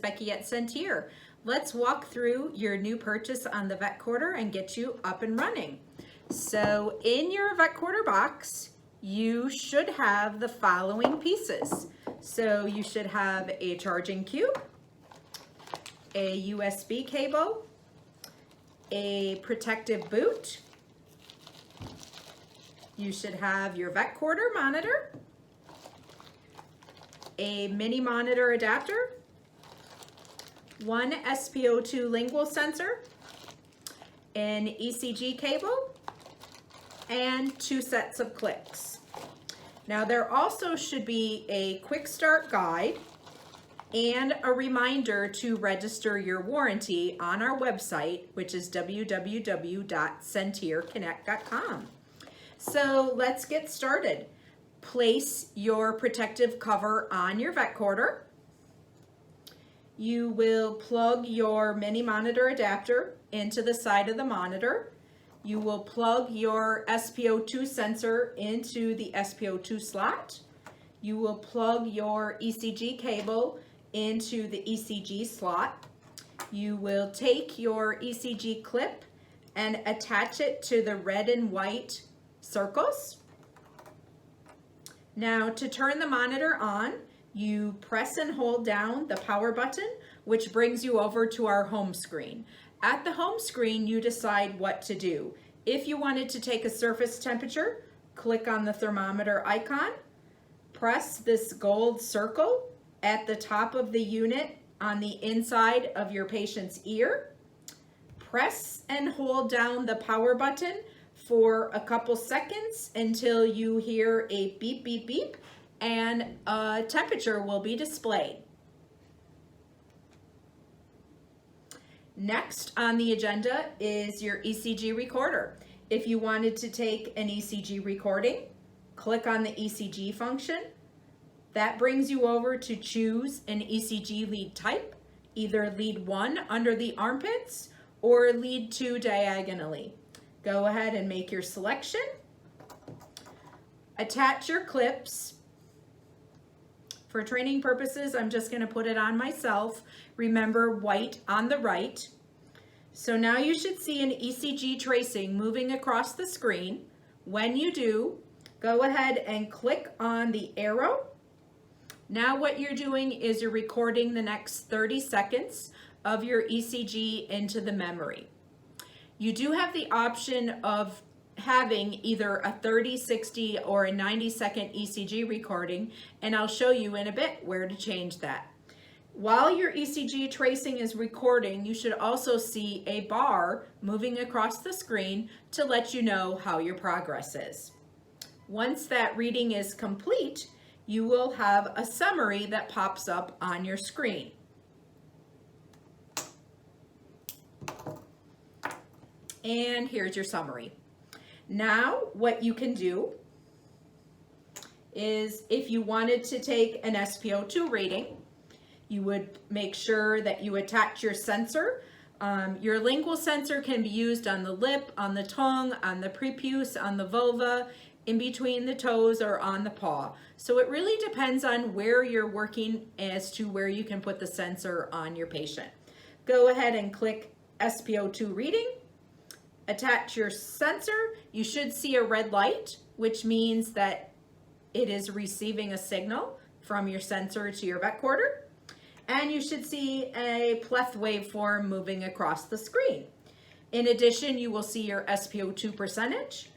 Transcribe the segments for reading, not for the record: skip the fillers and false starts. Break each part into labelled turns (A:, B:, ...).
A: Becky at Sentier. Let's walk through your new purchase on the Vetcorder and get you up and running. So in your Vetcorder box, you should have the following pieces. So you should have a charging cube, a USB cable, a protective boot. You should have your Vetcorder monitor, a mini monitor adapter, one SpO2 lingual sensor, an ECG cable, and 2 sets of clicks. Now there also should be a quick start guide and a reminder to register your warranty on our website, which is www.sentierconnect.com. So let's get started. Place your protective cover on your Vetcorder. You will plug your mini monitor adapter into the side of the monitor. You will plug your SpO2 sensor into the SpO2 slot. You will plug your ECG cable into the ECG slot. You will take your ECG clip and attach it to the red and white circles. Now to turn the monitor on, you press and hold down the power button, which brings you over to our home screen. At the home screen, you decide what to do. If you wanted to take a surface temperature, click on the thermometer icon, press this gold circle at the top of the unit on the inside of your patient's ear, press and hold down the power button for a couple seconds until you hear a beep, beep, beep, and a temperature will be displayed. Next on the agenda is your ECG recorder. If you wanted to take an ECG recording, click on the ECG function. That brings you over to choose an ECG lead type, either lead 1 under the armpits or lead 2 diagonally. Go ahead and make your selection. Attach your clips. For training purposes, I'm just going to put it on myself. Remember, white on the right. So now you should see an ECG tracing moving across the screen. When you do, go ahead and click on the arrow. Now what you're doing is you're recording the next 30 seconds of your ECG into the memory. You do have the option of having either a 30, 60, or a 90-second ECG recording, and I'll show you in a bit where to change that. While your ECG tracing is recording, you should also see a bar moving across the screen to let you know how your progress is. Once that reading is complete, you will have a summary that pops up on your screen. And here's your summary. Now what you can do is, if you wanted to take an SpO2 reading, you would make sure that you attach your sensor. Your lingual sensor can be used on the lip, on the tongue, on the prepuce, on the vulva, in between the toes, or on the paw. So it really depends on where you're working as to where you can put the sensor on your patient. Go ahead and click SpO2 reading. Attach your sensor. You should see a red light, which means that it is receiving a signal from your sensor to your Vetcorder. And you should see a pleth waveform moving across the screen. In addition, you will see your SpO2 percentage,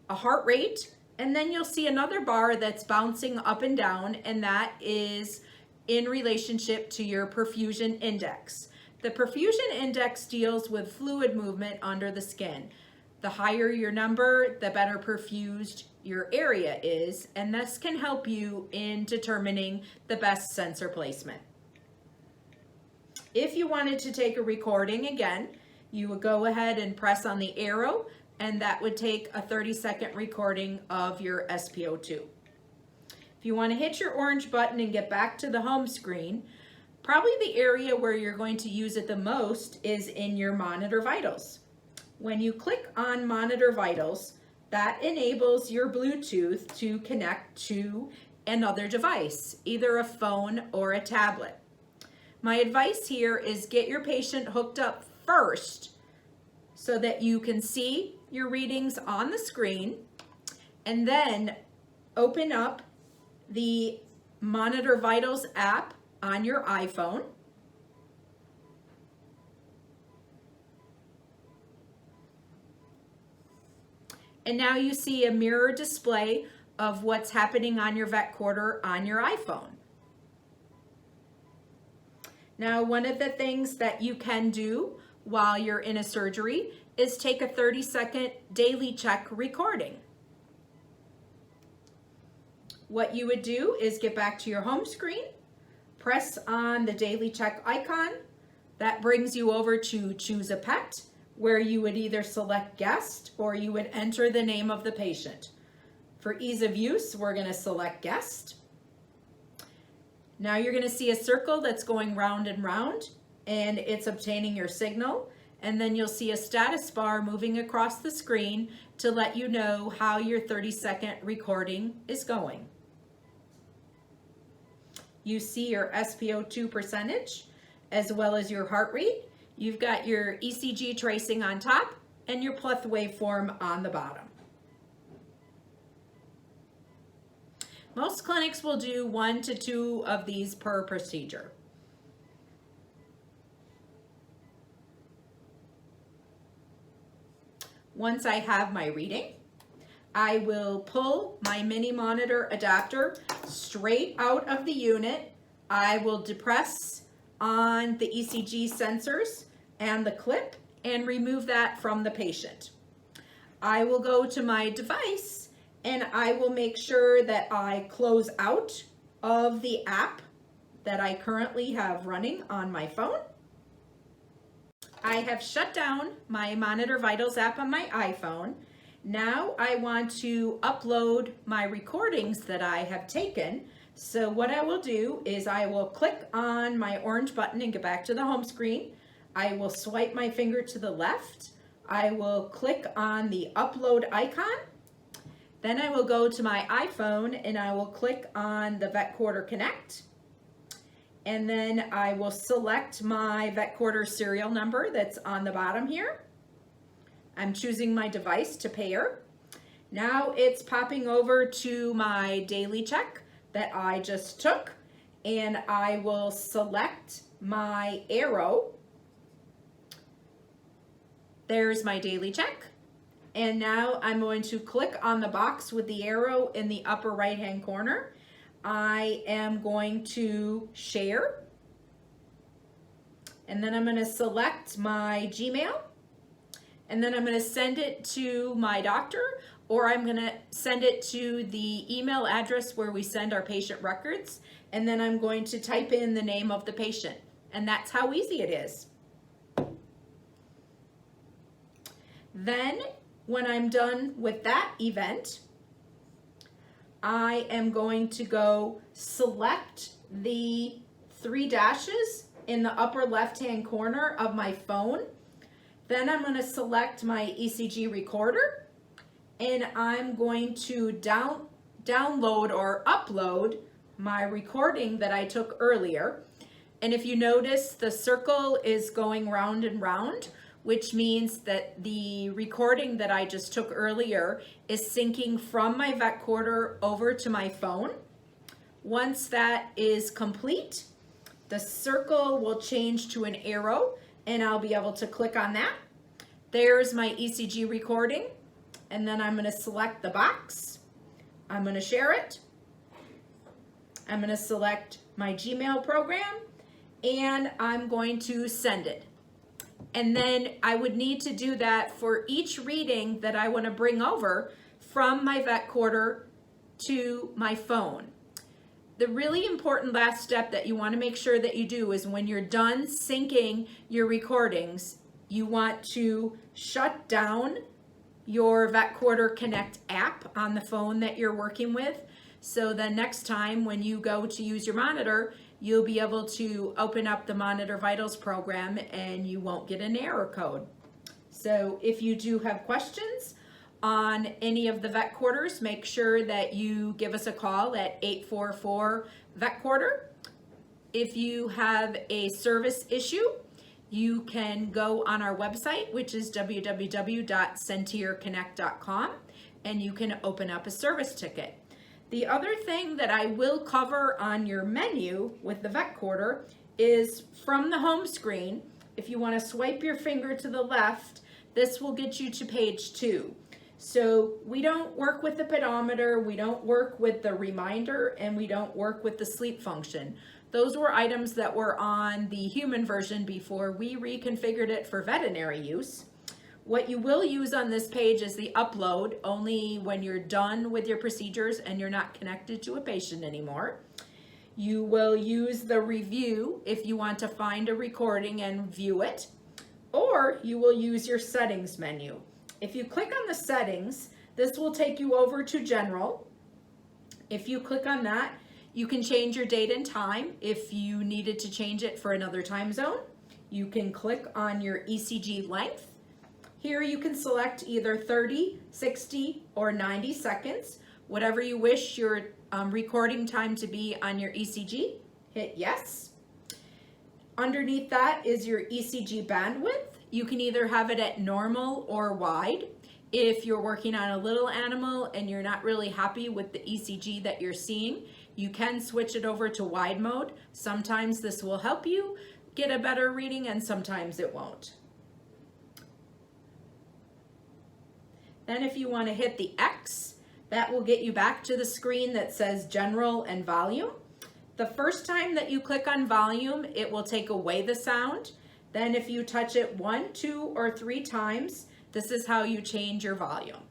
A: a heart rate, and then you'll see another bar that's bouncing up and down, and that is in relationship to your perfusion index. The perfusion index deals with fluid movement under the skin. The higher your number, the better perfused your area is, and this can help you in determining the best sensor placement. If you wanted to take a recording again, you would go ahead and press on the arrow, and that would take a 30-second recording of your SpO2. If you want to hit your orange button and get back to the home screen, probably the area where you're going to use it the most is in your monitor vitals. When you click on monitor vitals, that enables your Bluetooth to connect to another device, either a phone or a tablet. My advice here is get your patient hooked up first so that you can see your readings on the screen, and then open up the Monitor Vitals app on your iPhone. And now you see a mirror display of what's happening on your Vetcorder on your iPhone. Now, one of the things that you can do while you're in a surgery is take a 30-second daily check recording. What you would do is get back to your home screen, press on the daily check icon. That brings you over to Choose a Pet, where you would either select Guest or you would enter the name of the patient. For ease of use, we're going to select Guest. Now you're going to see a circle that's going round and round, and it's obtaining your signal. And then you'll see a status bar moving across the screen to let you know how your 30-second recording is going. You see your SpO2 percentage as well as your heart rate. You've got your ECG tracing on top and your pleth waveform on the bottom. Most clinics will do 1 to 2 of these per procedure. Once I have my reading, I will pull my mini monitor adapter straight out of the unit. I will depress on the ECG sensors and the clip and remove that from the patient. I will go to my device and I will make sure that I close out of the app that I currently have running on my phone. I have shut down my Monitor Vitals app on my iPhone. Now I want to upload my recordings that I have taken. So what I will do is I will click on my orange button and get back to the home screen. I will swipe my finger to the left. I will click on the upload icon. Then I will go to my iPhone and I will click on the Vetcorder Connect. And then I will select my Vetcorder serial number that's on the bottom here. I'm choosing my device to pair. Now it's popping over to my daily check that I just took, and I will select my arrow. There's my daily check. And now I'm going to click on the box with the arrow in the upper right-hand corner. I am going to share. And then I'm going to select my Gmail. And then I'm going to send it to my doctor, or I'm going to send it to the email address where we send our patient records. And then I'm going to type in the name of the patient. And that's how easy it is. Then, when I'm done with that event, I am going to go select the 3 dashes in the upper left-hand corner of my phone. Then I'm going to select my ECG recorder, and I'm going to download or upload my recording that I took earlier. And if you notice, the circle is going round and round, which means that the recording that I just took earlier is syncing from my Vetcorder over to my phone. Once that is complete, the circle will change to an arrow, and I'll be able to click on that. There's my ECG recording, and then I'm going to select the box. I'm going to share it. I'm going to select my Gmail program, and I'm going to send it. And then I would need to do that for each reading that I want to bring over from my Vetcorder to my phone. The really important last step that you want to make sure that you do is when you're done syncing your recordings, you want to shut down your Vetcorder Connect app on the phone that you're working with. So the next time when you go to use your monitor, you'll be able to open up the Monitor Vitals program and you won't get an error code. So if you do have questions on any of the Vetcorders, make sure that you give us a call at 844-Vetcorder. If you have a service issue, you can go on our website, which is www.sentierconnect.com, and you can open up a service ticket. The other thing that I will cover on your menu with the Vetcorder is from the home screen. If you want to swipe your finger to the left, this will get you to page 2. So we don't work with the pedometer, we don't work with the reminder, and we don't work with the sleep function. Those were items that were on the human version before we reconfigured it for veterinary use. What you will use on this page is the upload, only when you're done with your procedures and you're not connected to a patient anymore. You will use the review if you want to find a recording and view it, or you will use your settings menu. If you click on the settings, this will take you over to general. If you click on that, you can change your date and time if you needed to change it for another time zone. You can click on your ECG length. Here you can select either 30, 60, or 90 seconds, whatever you wish your recording time to be on your ECG. Hit yes. Underneath that is your ECG bandwidth. You can either have it at normal or wide. If you're working on a little animal and you're not really happy with the ECG that you're seeing, you can switch it over to wide mode. Sometimes this will help you get a better reading and sometimes it won't. Then if you want to hit the X, that will get you back to the screen that says general and volume. The first time that you click on volume, it will take away the sound. Then if you touch it 1, 2, or 3 times, this is how you change your volume.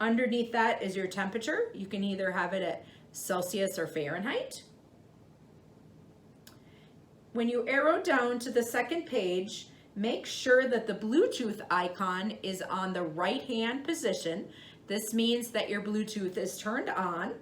A: Underneath that is your temperature. You can either have it at Celsius or Fahrenheit. When you arrow down to the second page, make sure that the Bluetooth icon is on the right-hand position. This means that your Bluetooth is turned on.